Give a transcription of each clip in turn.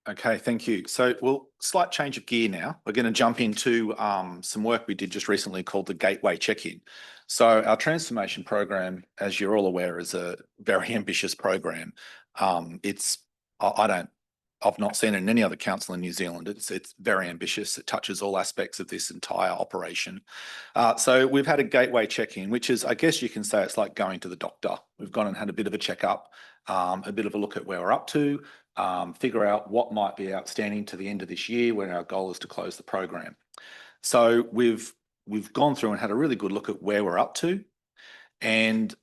Okay, thank you. So, well, slight change of gear now. We're going to jump into some work we did just recently called the Gateway Check-in. So, our transformation program, as you're all aware, is a very ambitious program. It's I don't I've not seen it in any other council in New Zealand. It's very ambitious. It touches all aspects of this entire operation. So we've had a gateway check-in, which is, I guess you can say, it's like going to the doctor. We've gone and had a bit of a checkup, a bit of a look at where we're up to, figure out what might be outstanding to the end of this year, when our goal is to close the program. So we've gone through and had a really good look at where we're up to, and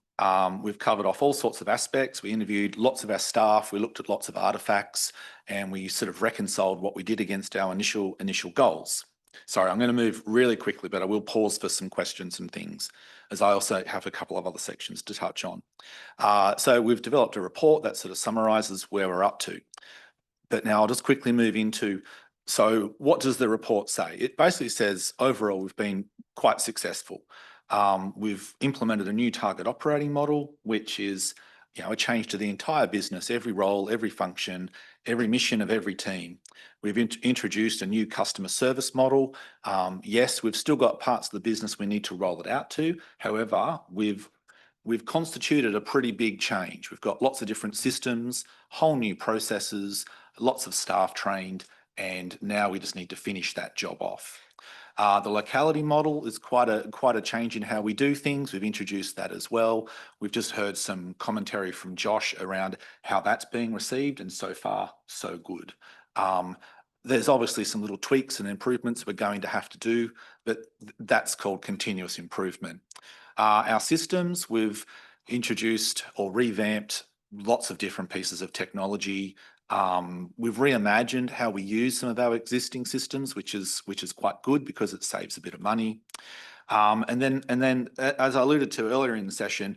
we've covered off all sorts of aspects. We interviewed lots of our staff, we looked at lots of artifacts, and we sort of reconciled what we did against our initial goals. Sorry, I'm going to move really quickly, but I will pause for some questions and things, as I also have a couple of other sections to touch on. So we've developed a report that sort of summarises where we're up to. But now I'll just quickly move into, so what does the report say? It basically says overall we've been quite successful. We've implemented a new target operating model, which is a change to the entire business, every role, every function, every mission of every team. We've introduced a new customer service model. Yes, we've still got parts of the business we need to roll it out to. However, we've constituted a pretty big change. We've got lots of different systems, whole new processes, lots of staff trained, and now we just need to finish that job off. The locality model is quite a change in how we do things. We've introduced that as well. We've just heard some commentary from Josh around how that's being received, and so far, so good. There's obviously some little tweaks and improvements we're going to have to do, but that's called continuous improvement. Our systems, we've introduced or revamped lots of different pieces of technology. We've reimagined how we use some of our existing systems, which is quite good because it saves a bit of money. And then, as I alluded to earlier in the session,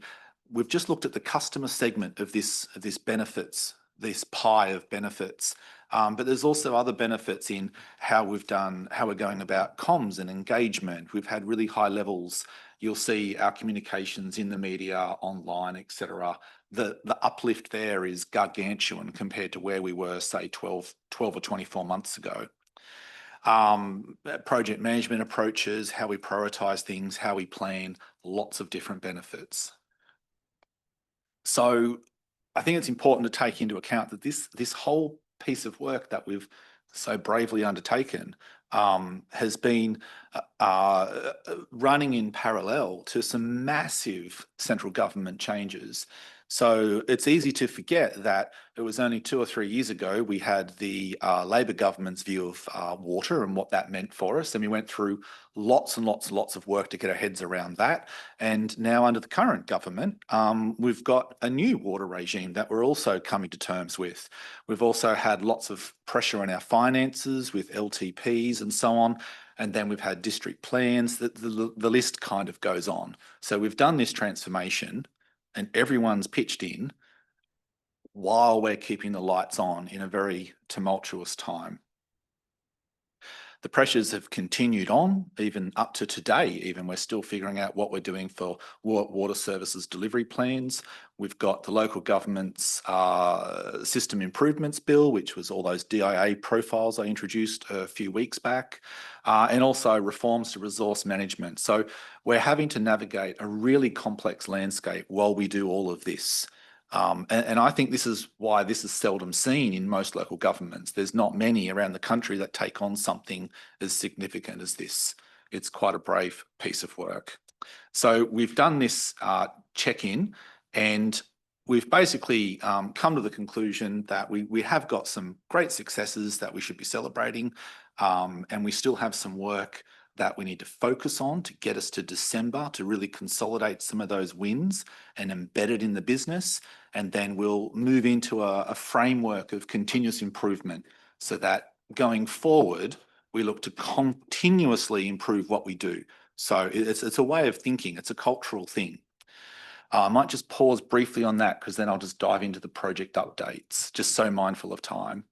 we've just looked at the customer segment of this benefits, this pie of benefits. But there's also other benefits in how we're going about comms and engagement. We've had really high levels. You'll see our communications in the media, online, etc. The uplift there is gargantuan compared to where we were, say, 12 or 24 months ago. Project management approaches, how we prioritize things, how we plan, lots of different benefits. So I think it's important to take into account that this whole piece of work that we've so bravely undertaken has been running in parallel to some massive central government changes. So it's easy to forget that it was only 2 or 3 years ago we had the Labor government's view of water and what that meant for us, and we went through lots and lots of work to get our heads around that. And now under the current government, we've got a new water regime that we're also coming to terms with. We've also had lots of pressure on our finances with LTPs and so on. And then we've had district plans. The list kind of goes on. So we've done this transformation, and everyone's pitched in while we're keeping the lights on in a very tumultuous time. The pressures have continued on, even up to today. Even we're still figuring out what we're doing for water services delivery plans. We've got the local government's system improvements bill, which was all those DIA profiles I introduced a few weeks back, and also reforms to resource management. So we're having to navigate a really complex landscape while we do all of this. And I think this is why this is seldom seen in most local governments. There's not many around the country that take on something as significant as this. It's quite a brave piece of work. So we've done this check-in, and we've basically come to the conclusion that we have got some great successes that we should be celebrating, and we still have some work that we need to focus on to get us to December to really consolidate some of those wins and embed it in the business. And then we'll move into a framework of continuous improvement so that going forward, we look to continuously improve what we do. So it's a way of thinking. It's a cultural thing. I might just pause briefly on that because then I'll just dive into the project updates, just so mindful of time.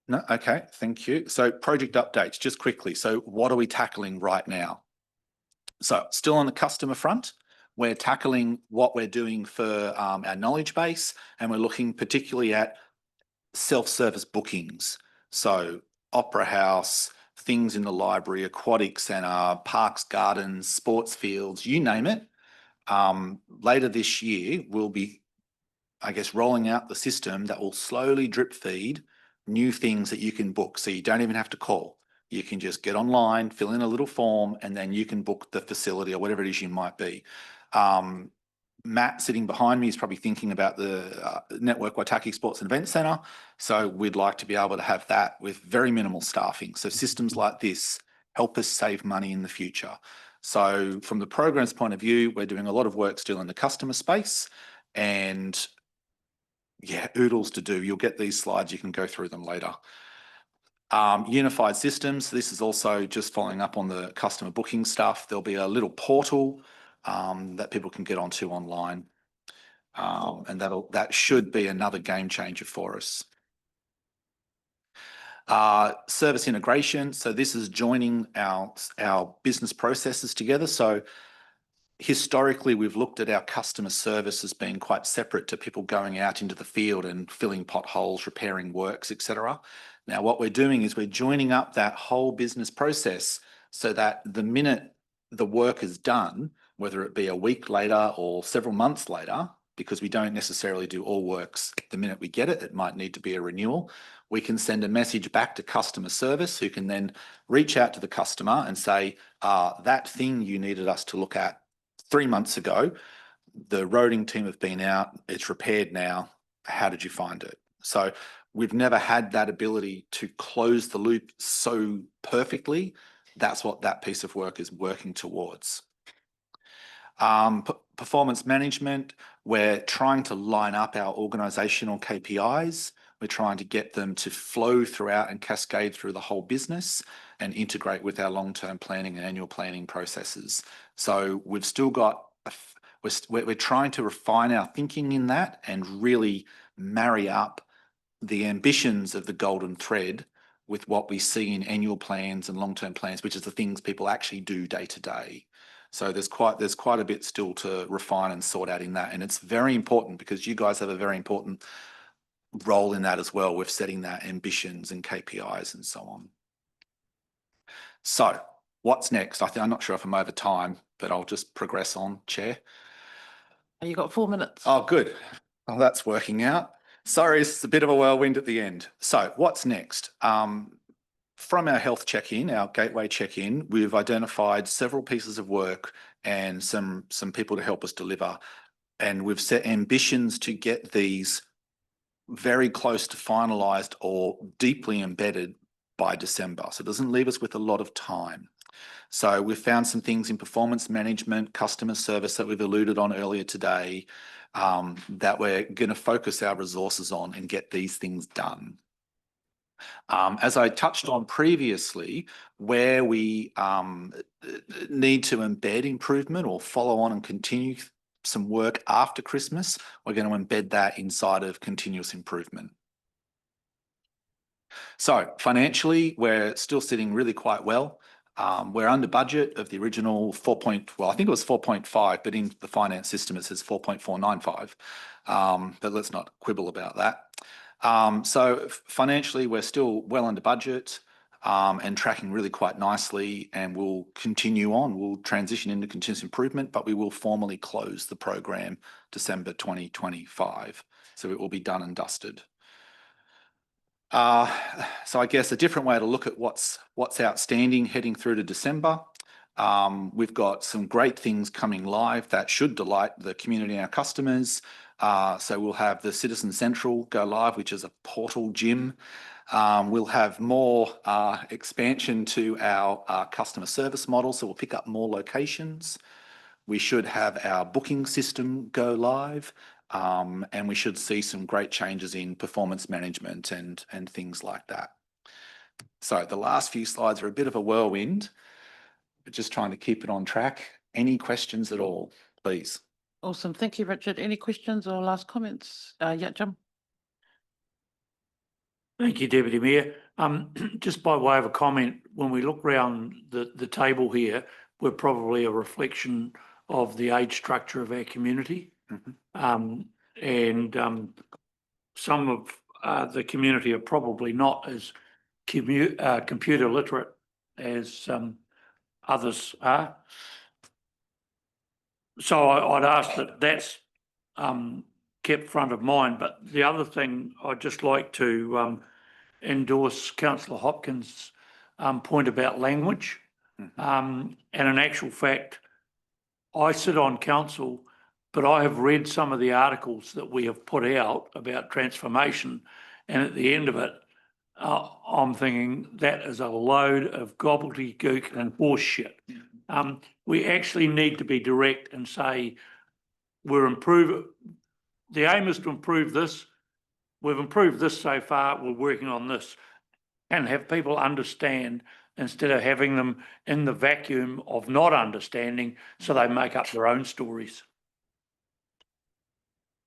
No, okay, thank you. So project updates, just quickly. So what are we tackling right now? So still on the customer front, we're tackling what we're doing for our knowledge base, and we're looking particularly at self-service bookings. So opera house, things in the library, aquatic centre, parks, gardens, sports fields, you name it. Later this year, we'll be, I guess, rolling out the system that will slowly drip feed new things that you can book. So you don't even have to call. You can just get online, fill in a little form, and then you can book the facility or whatever it is you might be. Matt sitting behind me is probably thinking about the Network Waitaki Sports and Event Centre. So we'd like to be able to have that with very minimal staffing. So systems like this help us save money in the future. So from the program's point of view, we're doing a lot of work still in the customer space, and yeah, oodles to do. You'll get these slides, you can go through them later. Unified systems, this is also just following up on the customer booking stuff. There'll be a little portal that people can get onto online. And that should be another game changer for us. Service integration. So this is joining our business processes together. So historically, we've looked at our customer service as being quite separate to people going out into the field and filling potholes, repairing works, etc. Now, what we're doing is we're joining up that whole business process so that the minute the work is done, whether it be a week later or several months later, because we don't necessarily do all works the minute we get it, it might need to be a renewal, we can send a message back to customer service, who can then reach out to the customer and say, that thing you needed us to look at 3 months ago, the roading team have been out, it's repaired now, how did you find it? So we've never had that ability to close the loop so perfectly. That's what that piece of work is working towards. Performance management, we're trying to line up our organisational KPIs. We're trying to get them to flow throughout and cascade through the whole business and integrate with our long-term planning and annual planning processes. So we've still got, we're trying to refine our thinking in that and really marry up the ambitions of the golden thread with what we see in annual plans and long-term plans, which is the things people actually do day to day. So there's quite a bit still to refine and sort out in that. And it's very important because you guys have a very important role in that as well, with setting that ambitions and KPIs and so on. So what's next? I'm not sure if I'm over time, but I'll just progress on, Chair. You got 4 minutes. Oh, good. Oh, that's working out. Sorry, it's a bit of a whirlwind at the end. So what's next? From our health check-in, our gateway check-in, we've identified several pieces of work and some people to help us deliver. And we've set ambitions to get these very close to finalised or deeply embedded by December. So it doesn't leave us with a lot of time. So we've found some things in performance management, customer service that we've alluded on earlier today, that we're going to focus our resources on and get these things done. As I touched on previously, where we need to embed improvement or follow on and continue some work after Christmas, we're going to embed that inside of continuous improvement. So financially, we're still sitting really quite well. We're under budget of the original well, I think it was 4.5, but in the finance system it says 4.495. But let's not quibble about that. So financially, we're still well under budget and tracking really quite nicely, and we'll continue on. We'll transition into continuous improvement, but we will formally close the program December 2025. So it will be done and dusted. So I guess a different way to look at what's outstanding heading through to December. We've got some great things coming live that should delight the community and our customers. So we'll have the Citizen Central go live, which is a portal gym. We'll have more expansion to our customer service model, so we'll pick up more locations. We should have our booking system go live, and we should see some great changes in performance management and things like that. So the last few slides are a bit of a whirlwind, but just trying to keep it on track. Any questions at all, please? Awesome. Thank you, Richard. Any questions or last comments? Yeah, Jim. Thank you, Deputy Mayor. Just by way of a comment, when we look around the table here, we're probably a reflection of the age structure of our community. Mhm. Some of the community are probably not as computer literate as others are. So I'd ask that that's kept front of mind. But the other thing I'd just like to endorse Councillor Hopkins' point about language. And in actual fact, I sit on council, but I have read some of the articles that we have put out about transformation. And at the end of it, I'm thinking that is a load of gobbledygook and horse shit. We actually need to be direct and say, the aim is to improve this. We've improved this so far, we're working on this, and have people understand instead of having them in the vacuum of not understanding, so they make up their own stories.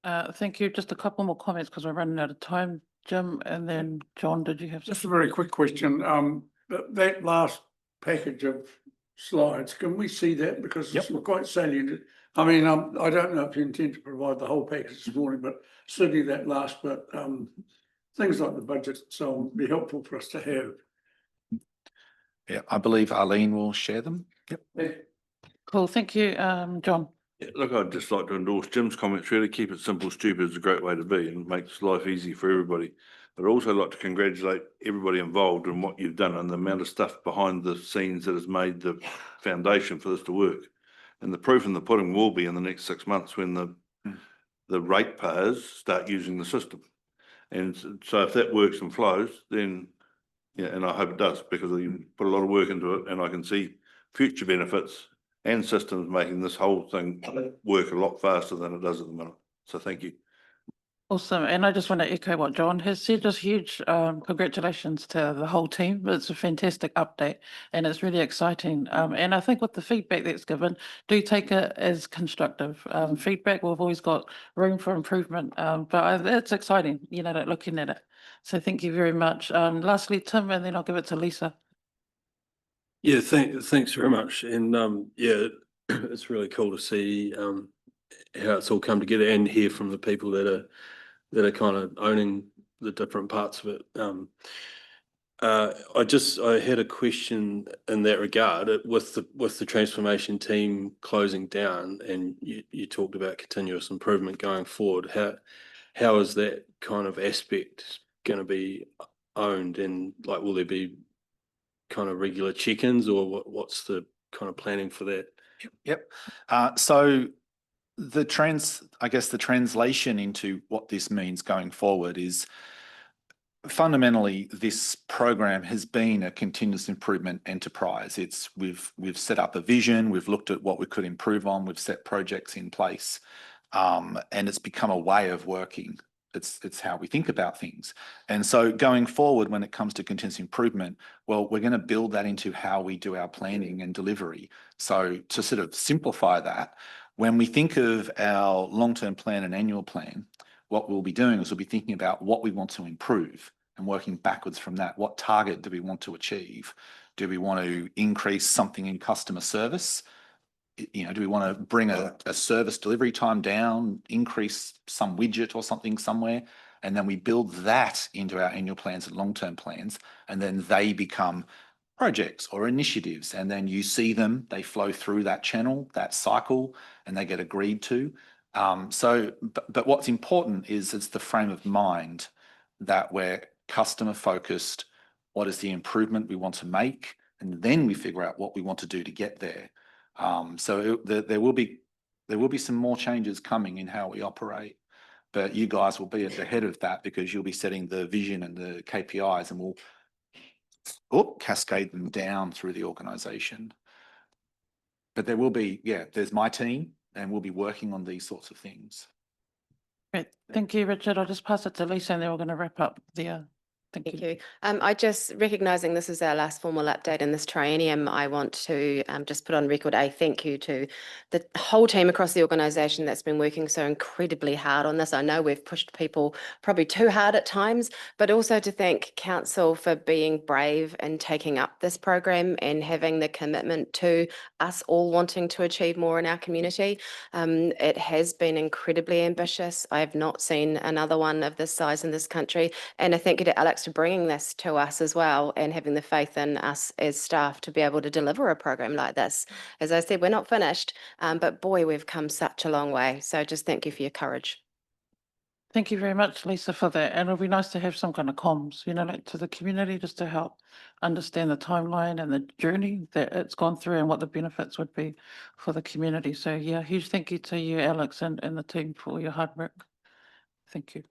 Thank you. Just a couple more comments because we're running out of time. Jim, and then John, did you have? Just a very quick question. That last package of slides, can we see that? Because it's quite salient. I mean, I don't know if you intend to provide the whole package this morning, but certainly that last bit, things like the budget, so on, would be helpful for us to have. Yeah, I believe Arlene will share them. Yep. Cool. Thank you, John. Yeah, look, I'd just like to endorse Jim's comments. Really, keep it simple. Stupid is a great way to be and makes life easy for everybody. But I'd also like to congratulate everybody involved in what you've done and the amount of stuff behind the scenes that has made the foundation for this to work. And the proof in the pudding will be in the next 6 months when the ratepayers start using the system. And so if that works and flows, then yeah, and I hope it does, because you put a lot of work into it, and I can see future benefits and systems making this whole thing work a lot faster than it does at the minute. So thank you. Awesome. And I just want to echo what John has said. Just huge congratulations to the whole team. It's a fantastic update and it's really exciting. And I think with the feedback that's given, do take it as constructive feedback. We've always got room for improvement, but it's exciting, you know, looking at it. So thank you very much. Lastly, Tim, and then I'll give it to Lisa. Yeah, thanks very much. And yeah, it's really cool to see how it's all come together and hear from the people that are kind of owning the different parts of it. I had a question in that regard with the transformation team closing down, and you talked about continuous improvement going forward. How is that kind of aspect going to be owned, and like, will there be kind of regular check-ins, or what's the kind of planning for that? Yep. So the translation into what this means going forward is fundamentally this program has been a continuous improvement enterprise. We've set up a vision, we've looked at what we could improve on, we've set projects in place, and it's become a way of working. It's how we think about things. And so going forward, when it comes to continuous improvement, well, we're going to build that into how we do our planning and delivery. So to sort of simplify that, when we think of our long-term plan and annual plan, what we'll be doing is we'll be thinking about what we want to improve and working backwards from that. What target do we want to achieve? Do we want to increase something in customer service? You know, do we want to bring a service delivery time down, increase some widget or something somewhere? And then we build that into our annual plans and long-term plans, and then they become projects or initiatives. And then you see them, they flow through that channel, that cycle, and they get agreed to. But what's important is it's the frame of mind that we're customer focused. What is the improvement we want to make? And then we figure out what we want to do to get there. There will be some more changes coming in how we operate, but you guys will be at the head of that because you'll be setting the vision and the KPIs, and we'll cascade them down through the organization. But there will be, there's my team, and we'll be working on these sorts of things. Great. Thank you, Richard. I'll just pass it to Lisa and then we're going to wrap up the Thank Thank you. you. I just recognising this is our last formal update in this triennium, I want to just put on record a thank you to the whole team across the organisation that's been working so incredibly hard on this. I know we've pushed people probably too hard at times, but also to thank Council for being brave and taking up this program and having the commitment to us all wanting to achieve more in our community. It has been incredibly ambitious. I have not seen another one of this size in this country. And I thank you to Alex for bringing this to us as well and having the faith in us as staff to be able to deliver a program like this. As I said, we're not finished, but boy, we've come such a long way. So just thank you for your courage. Thank you very much, Lisa, for that. And it'll be nice to have some kind of comms, like to the community, just to help understand the timeline and the journey that it's gone through and what the benefits would be for the community. So yeah, huge thank you to you, Alex, and the team for your hard work. Thank you.